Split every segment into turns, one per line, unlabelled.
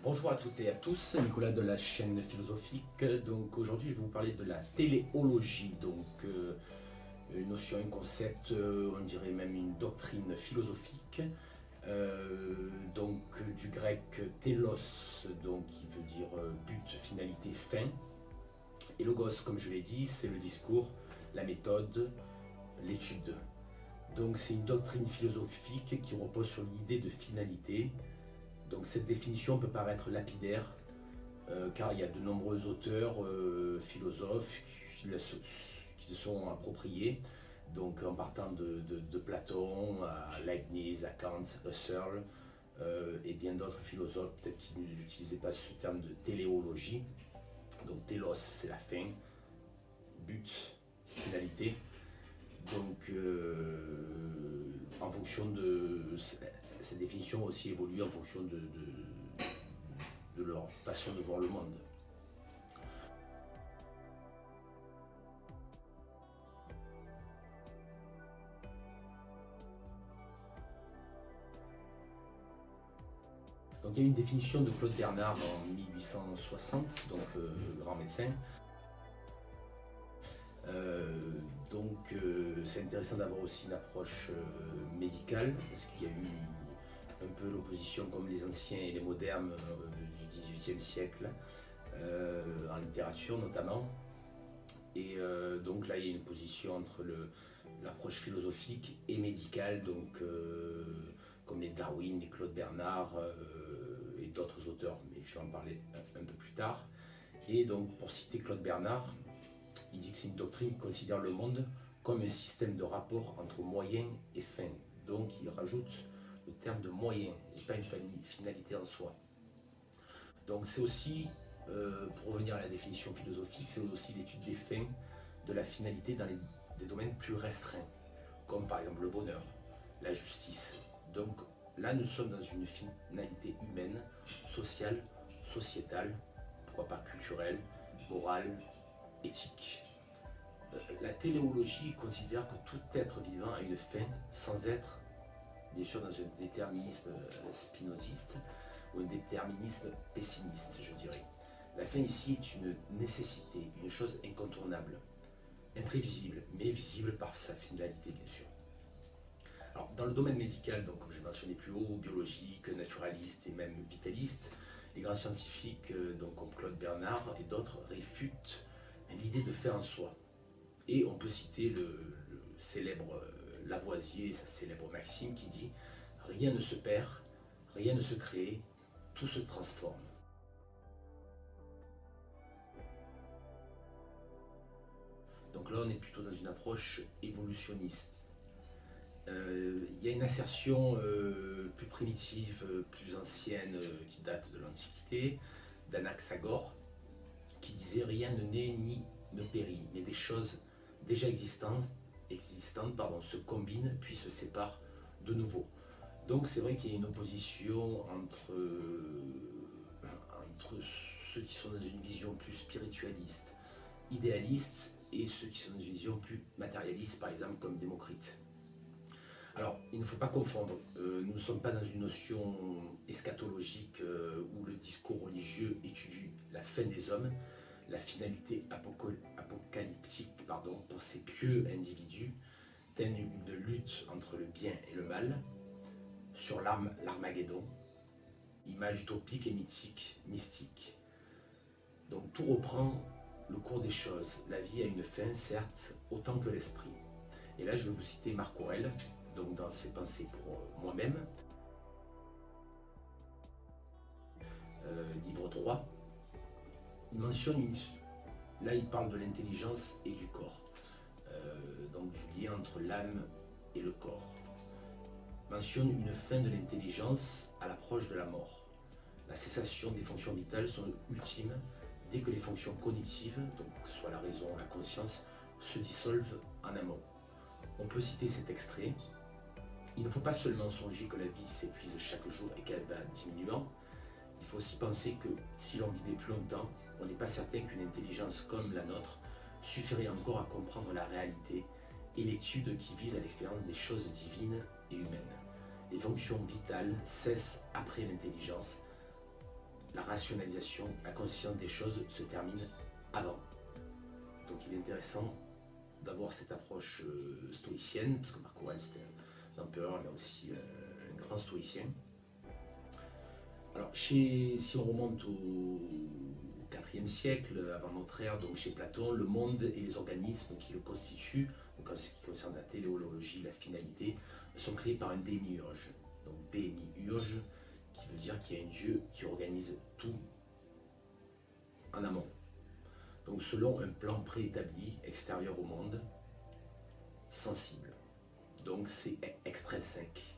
Bonjour à toutes et à tous, Nicolas de la chaîne philosophique. Donc aujourd'hui je vais vous parler de la téléologie, une notion, un concept, on dirait même une doctrine philosophique, du grec télos, donc qui veut dire but, finalité, fin. Et logos, comme je l'ai dit, c'est le discours, la méthode, l'étude. Donc c'est une doctrine philosophique qui repose sur l'idée de finalité. Donc cette définition peut paraître lapidaire, car il y a de nombreux auteurs, philosophes qui se sont appropriés, donc en partant de Platon à Leibniz, à Kant, Husserl, et bien d'autres philosophes, peut-être qui n'utilisaient pas ce terme de téléologie. Donc télos, c'est la fin, but, finalité. Donc en fonction de cette définition aussi évolue en fonction de leur façon de voir le monde. Donc il y a une définition de Claude Bernard en 1860, grand médecin. C'est intéressant d'avoir aussi une approche médicale, parce qu'il y a eu un peu l'opposition comme les anciens et les modernes du XVIIIe siècle, en littérature notamment. Et donc là il y a une opposition entre l'approche philosophique et médicale, comme les Darwin, les Claude Bernard et d'autres auteurs, mais je vais en parler un peu plus tard. Et donc pour citer Claude Bernard, il dit que c'est une doctrine qui considère le monde comme un système de rapport entre moyens et fins. Donc il rajoute le terme de moyen, et pas une finalité en soi. Donc c'est aussi, pour revenir à la définition philosophique, c'est aussi l'étude des fins, de la finalité dans des domaines plus restreints, comme par exemple le bonheur, la justice. Donc là nous sommes dans une finalité humaine, sociale, sociétale, pourquoi pas culturelle, morale, éthique. La téléologie considère que tout être vivant a une fin sans être, bien sûr, dans un déterminisme spinoziste ou un déterminisme pessimiste, je dirais. La fin ici est une nécessité, une chose incontournable, imprévisible, mais visible par sa finalité, bien sûr. Alors, dans le domaine médical, donc, comme je mentionnais plus haut, biologique, naturaliste et même vitaliste, les grands scientifiques, comme Claude Bernard et d'autres, réfutent l'idée de fin en soi. Et on peut citer le célèbre Lavoisier et sa célèbre maxime qui dit « Rien ne se perd, rien ne se crée, tout se transforme ». Donc là, on est plutôt dans une approche évolutionniste. Il y a une assertion plus primitive, plus ancienne, qui date de l'Antiquité, d'Anaxagore, qui disait « Rien ne naît ni ne périt, mais des choses déjà existantes se combinent puis se séparent de nouveau ». Donc c'est vrai qu'il y a une opposition entre ceux qui sont dans une vision plus spiritualiste, idéaliste, et ceux qui sont dans une vision plus matérialiste, par exemple comme Démocrite. Alors, il ne faut pas confondre, nous ne sommes pas dans une notion eschatologique où le discours religieux étudie la fin des hommes, la finalité apocalyptique pour ces pieux individus, telle une lutte entre le bien et le mal, sur l'Armageddon, image utopique et mythique, mystique. Donc tout reprend le cours des choses. La vie a une fin, certes, autant que l'esprit. Et là, je vais vous citer Marc Aurèle, donc dans ses pensées pour moi-même, livre 3. Il mentionne là il parle de l'intelligence et du corps, donc du lien entre l'âme et le corps. Il mentionne une fin de l'intelligence à l'approche de la mort. La cessation des fonctions vitales sont ultimes dès que les fonctions cognitives, donc que ce soit la raison, la conscience, se dissolvent en amont. On peut citer cet extrait. Il ne faut pas seulement songer que la vie s'épuise chaque jour et qu'elle va diminuant. Il faut aussi penser que si l'on vivait plus longtemps, on n'est pas certain qu'une intelligence comme la nôtre suffirait encore à comprendre la réalité et l'étude qui vise à l'expérience des choses divines et humaines. Les fonctions vitales cessent après l'intelligence, la rationalisation, la conscience des choses se termine avant. Donc il est intéressant d'avoir cette approche stoïcienne, parce que Marc Aurèle c'était un empereur, mais aussi un grand stoïcien. Alors si on remonte au IVe siècle avant notre ère, donc chez Platon, le monde et les organismes qui le constituent, donc en ce qui concerne la téléologie, la finalité, sont créés par un démiurge. Donc démiurge, qui veut dire qu'il y a un dieu qui organise tout en amont. Donc selon un plan préétabli, extérieur au monde, sensible. Donc c'est extrinsèque,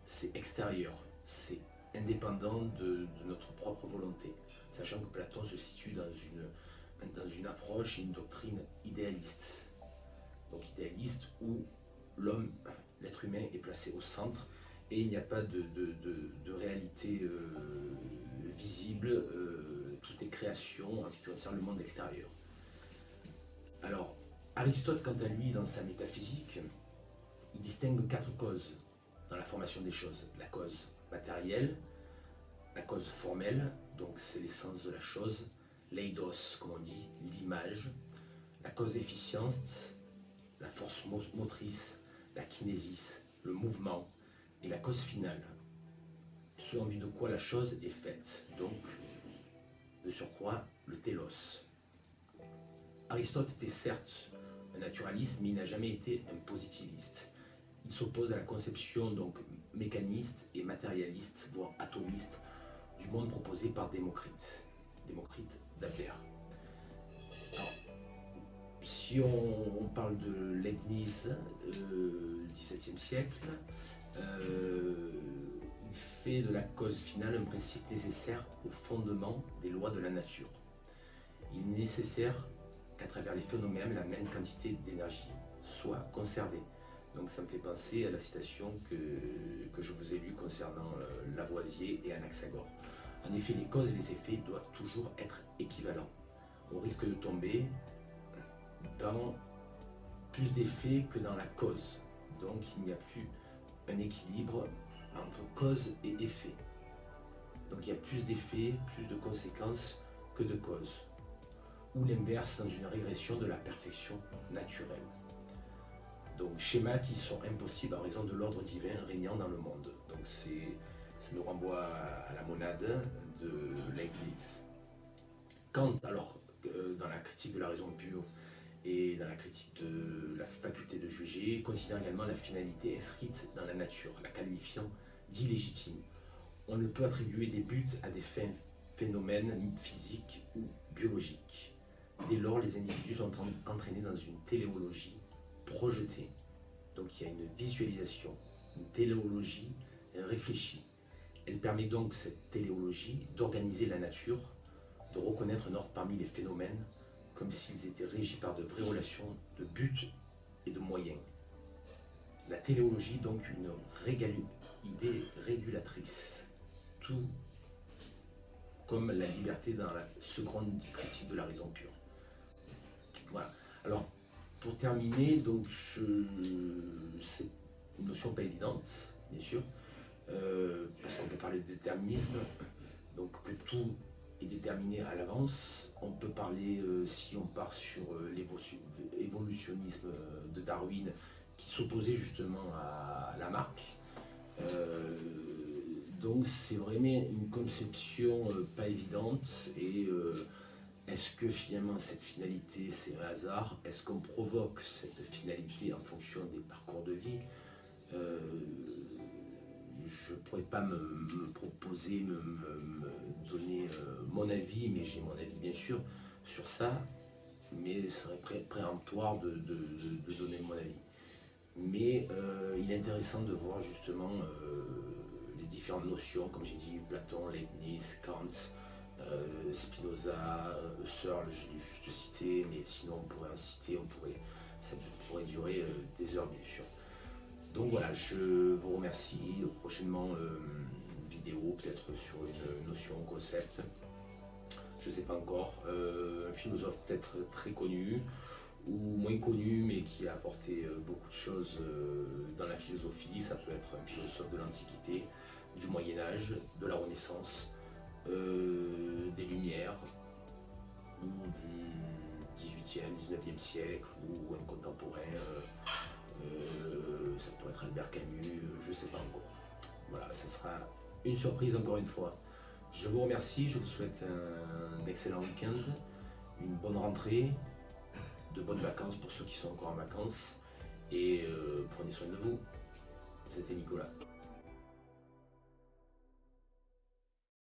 c'est extérieur, c'est indépendant de notre propre volonté. Sachant que Platon se situe dans une approche, une doctrine idéaliste. Donc idéaliste où l'homme, l'être humain est placé au centre et il n'y a pas de réalité visible, tout est création en ce qui concerne le monde extérieur. Alors, Aristote, quant à lui, dans sa métaphysique, il distingue 4 causes dans la formation des choses. La cause matérielle, la cause formelle, donc c'est l'essence de la chose, l'eidos, comme on dit, l'image, la cause efficiente, la force motrice, la kinésis, le mouvement, et la cause finale, ce en vue de quoi la chose est faite, donc de surcroît le télos. Aristote était certes un naturaliste, mais il n'a jamais été un positiviste. Il s'oppose à la conception donc mécaniste et matérialiste, voire atomiste, du monde proposé par Démocrite d'Abdère. Si on parle de Leibniz, XVIIe siècle, il fait de la cause finale un principe nécessaire au fondement des lois de la nature. Il est nécessaire qu'à travers les phénomènes, la même quantité d'énergie soit conservée. Donc ça me fait penser à la citation que je vous ai lue concernant Lavoisier et Anaxagore. En effet, les causes et les effets doivent toujours être équivalents. On risque de tomber dans plus d'effets que dans la cause. Donc il n'y a plus un équilibre entre cause et effet. Donc il y a plus d'effets, plus de conséquences que de causes. Ou l'inverse dans une régression de la perfection naturelle. Donc schémas qui sont impossibles en raison de l'ordre divin régnant dans le monde. Donc ça nous renvoie à la monade de Leibniz. Kant, alors, dans la critique de la raison pure et dans la critique de la faculté de juger, considère également la finalité inscrite dans la nature, la qualifiant d'illégitime. On ne peut attribuer des buts à des phénomènes physiques ou biologiques. Dès lors, les individus sont entraînés dans une téléologie projetée. Donc il y a une visualisation, une téléologie réfléchie. Elle permet donc, cette téléologie, d'organiser la nature, de reconnaître un ordre parmi les phénomènes, comme s'ils étaient régis par de vraies relations de but et de moyens. La téléologie, donc, une idée régulatrice, tout comme la liberté dans la seconde critique de la raison pure. Voilà. Alors, pour terminer, donc, c'est une notion pas évidente, bien sûr, parce qu'on peut parler de déterminisme, donc que tout est déterminé à l'avance. On peut parler, si on part sur l'évolutionnisme de Darwin, qui s'opposait justement à Lamarck. Donc c'est vraiment une conception pas évidente. Et est-ce que finalement cette finalité c'est un hasard? Est-ce qu'on provoque cette finalité en fonction des parcours de vie? Je ne pourrais pas me proposer, me donner mon avis, mais j'ai mon avis bien sûr sur ça, mais ce serait préemptoire de donner mon avis. Mais il est intéressant de voir justement les différentes notions, comme j'ai dit, Platon, Leibniz, Kant, Spinoza, Searle, je l'ai juste cité, mais sinon on pourrait en citer, ça pourrait durer des heures bien sûr. Donc voilà, je vous remercie. Prochainement, vidéo peut-être sur une notion, un concept. Je ne sais pas encore. Un philosophe peut-être très connu ou moins connu, mais qui a apporté beaucoup de choses dans la philosophie. Ça peut être un philosophe de l'Antiquité, du Moyen-Âge, de la Renaissance, des Lumières, ou du 18e, 19e siècle, ou un contemporain, ça pourrait être Albert Camus, je ne sais pas encore. Voilà, ça sera une surprise encore une fois. Je vous remercie, je vous souhaite un excellent week-end, une bonne rentrée, de bonnes vacances pour ceux qui sont encore en vacances, et prenez soin de vous. C'était Nicolas.